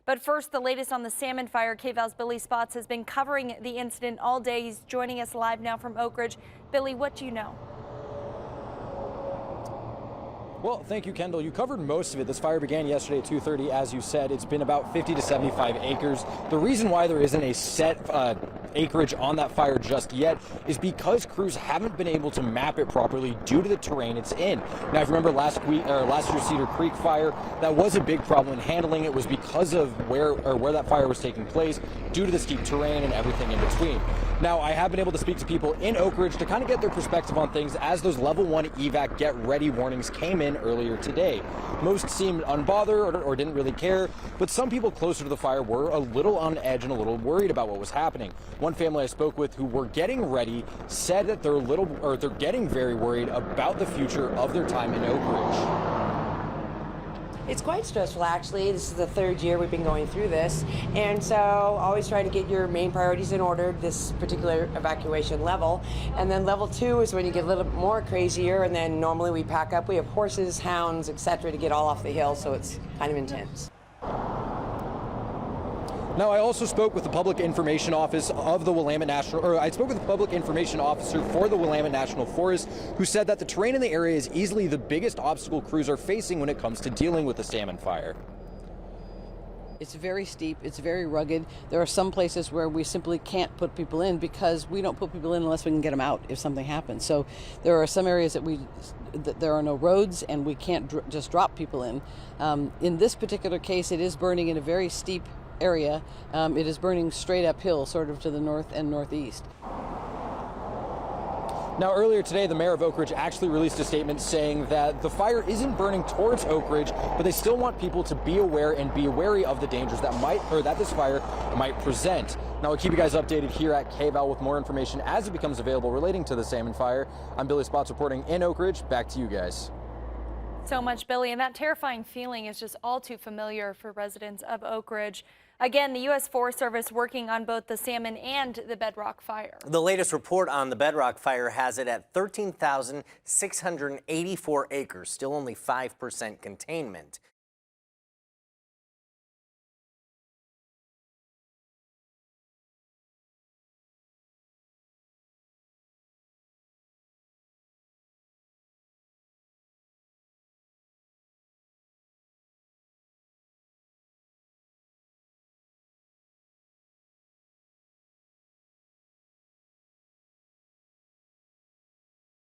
But first, the latest on the Salmon Fire. KVAL's Billy Spotz has been covering the incident all day. He's joining us live now from Oakridge. Billy, what do you know? Well, thank you, Kendall. You covered most of it. This fire began yesterday at 2:30, as you said. It's been about 50 to 75 acres. The reason why there isn't a set acreage on that fire just yet is because crews haven't been able to map it properly due to the terrain it's in. Now, if you remember last year's Cedar Creek fire, that was a big problem in handling. It was because of where that fire was taking place, due to the steep terrain and everything in between. Now, I have been able to speak to people in Oakridge to kind of get their perspective on things as those level 1 evac get ready warnings came in earlier today. Most seemed unbothered or didn't really care, but some people closer to the fire were a little on edge and a little worried about what was happening. One family I spoke with who were getting ready said that they're getting very worried about the future of their time in Oakridge. It's quite stressful, actually. This is the 3rd year we've been going through this, and so always try to get your main priorities in order, this particular evacuation level. And then level 2 is when you get a little bit more crazier, and then normally we pack up. We have horses, hounds, etc. to get all off the hill, so it's kind of intense. Now, I also spoke with the Public Information Office of the Willamette National, I spoke with the Public Information Officer for the Willamette National Forest, who said that the terrain in the area is easily the biggest obstacle crews are facing when it comes to dealing with the salmon fire. It's very steep, it's very rugged. There are some places where we simply can't put people in because we don't put people in unless we can get them out if something happens. So there are some areas that there are no roads and we can't just drop people in. In this particular case, it is burning in a very steep area. It is burning straight uphill, sort of to the north and northeast. Now, earlier today, the mayor of Oakridge actually released a statement saying that the fire isn't burning towards Oakridge, but they still want people to be aware and be wary of the dangers that this fire might present. Now, we'll keep you guys updated here at KVAL with more information as it becomes available relating to the salmon fire. I'm Billy Spotz reporting in Oakridge. Back to you guys. So much, Billy, and that terrifying feeling is just all too familiar for residents of Oakridge. Again, the U.S. Forest Service working on both the salmon and the bedrock fire. The latest report on the bedrock fire has it at 13,684 acres, still only 5% containment.